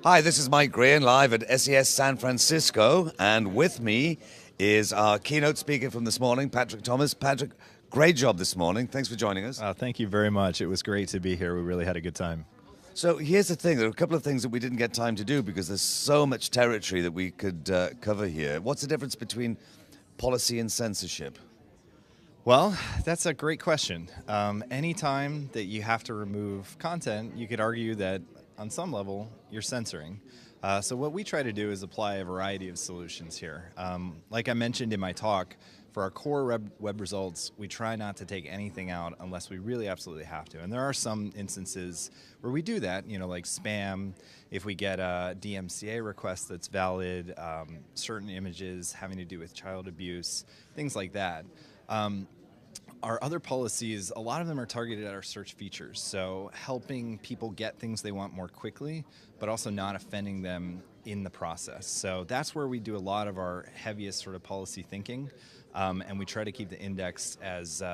Hi, this is Mike Graham live at SES San Francisco, and with me is our keynote speaker from this morning, Patrick Thomas. Patrick, great job this morning. Thanks for joining us. Thank you very much. It was great to be here. We really had a good time. So here's the thing. There are a couple of things that we didn't get time to do because there's so much territory that we could cover here. What's the difference between policy and censorship? Well, that's a great question. Anytime that you have to remove content, you could argue that on some level you're censoring. So what we try to do is apply a variety of solutions here. Like I mentioned in my talk, for our core web results, we try not to take anything out unless we really absolutely have to. And there are some instances where we do that, like spam, if we get a DMCA request that's valid, certain images having to do with child abuse, things like that. Our other policies, a lot of them are targeted at our search features, so helping people get things they want more quickly, but also not offending them in the process. So that's where we do a lot of our heaviest sort of policy thinking, and we try to keep the index as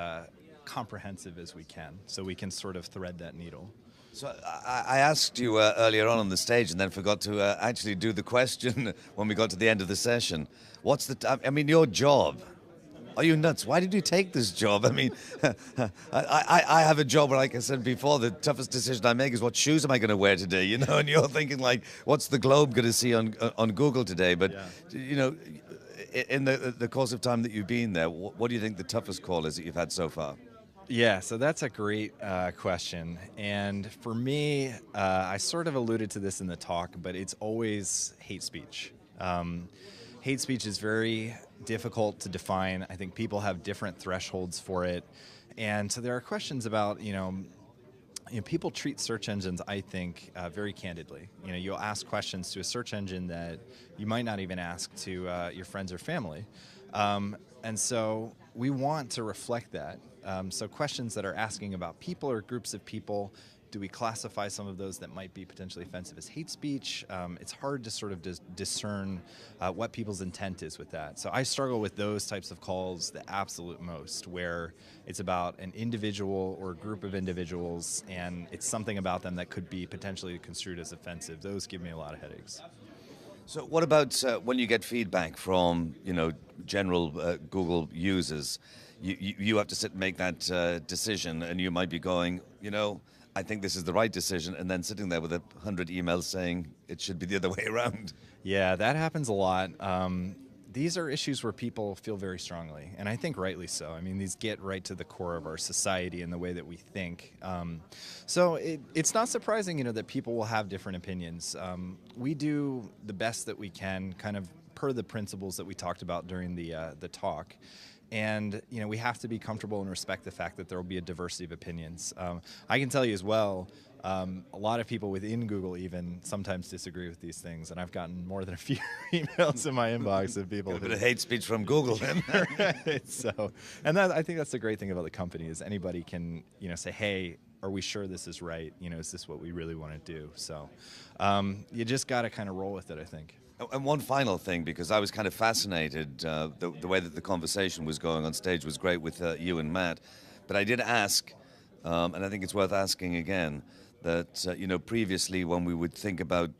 comprehensive as we can, so we can sort of thread that needle. So I asked you earlier on the stage and then forgot to actually do the question when we got to the end of the session. Your job. Are you nuts? Why did you take this job? I mean, I have a job where, like I said before, the toughest decision I make is what shoes am I going to wear today, and you're thinking like, what's the globe going to see on Google today? But, in the course of time that you've been there, what do you think the toughest call is that you've had so far? Yeah, so that's a great question. And for me, I sort of alluded to this in the talk, but it's always hate speech. Hate speech is very difficult to define. I think people have different thresholds for it. And so there are questions about, people treat search engines, I think, very candidly. You'll ask questions to a search engine that you might not even ask to your friends or family. And so we want to reflect that. So questions that are asking about people or groups of people, do we classify some of those that might be potentially offensive as hate speech? It's hard to sort of discern what people's intent is with that. So I struggle with those types of calls the absolute most, where it's about an individual or a group of individuals and it's something about them that could be potentially construed as offensive. Those give me a lot of headaches. So what about when you get feedback from, general Google users? You have to sit and make that decision, and you might be going, I think this is the right decision, and then sitting there with 100 emails saying it should be the other way around. Yeah, that happens a lot. These are issues where people feel very strongly, and I think rightly so. I mean, these get right to the core of our society and the way that we think. So it's not surprising, that people will have different opinions. We do the best that we can, kind of per the principles that we talked about during the talk. And we have to be comfortable and respect the fact that there will be a diversity of opinions. I can tell you as well, a lot of people within Google even sometimes disagree with these things, and I've gotten more than a few emails in my inbox of people. A bit of hate speech from Google, then. Right. So, and I think that's the great thing about the company is anybody can say, hey, are we sure this is right? Is this what we really want to do? So, you just got to kind of roll with it, I think. And one final thing, because I was kind of fascinated, the way that the conversation was going on stage was great with you and Matt, but I did ask, and I think it's worth asking again, that previously when we would think about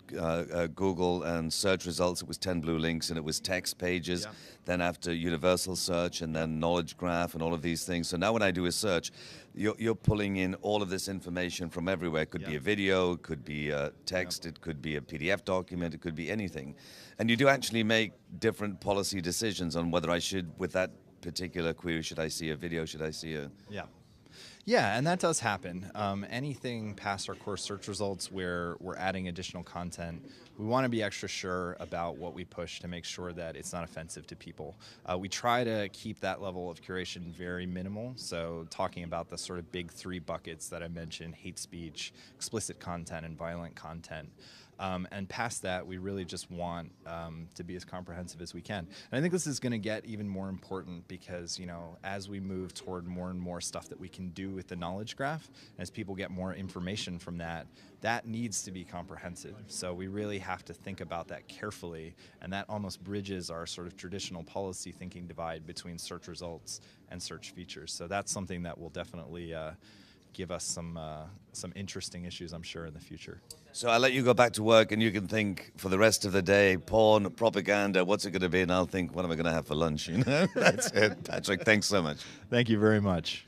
Google and search results, it was 10 blue links and it was text pages. Yeah. Then after universal search and then knowledge graph and all of these things. So now when I do a search, you're pulling in all of this information from everywhere. It could be a video, it could be text, it could be a PDF document, it could be anything. And you do actually make different policy decisions on whether I should, with that particular query, should I see a video, should I see a... Yeah. Yeah, and that does happen. Anything past our core search results where we're adding additional content, we want to be extra sure about what we push to make sure that it's not offensive to people. We try to keep that level of curation very minimal, so talking about the sort of big three buckets that I mentioned, hate speech, explicit content, and violent content. And past that, we really just want to be as comprehensive as we can. And I think this is going to get even more important because, as we move toward more and more stuff that we can do with the knowledge graph, as people get more information from that, that needs to be comprehensive. So we really have to think about that carefully, and that almost bridges our sort of traditional policy thinking divide between search results and search features. So that's something that will definitely give us some interesting issues, I'm sure, in the future. So I'll let you go back to work, and you can think for the rest of the day, porn, propaganda, what's it going to be? And I'll think, what am I going to have for lunch? You know, that's it. Patrick, thanks so much. Thank you very much.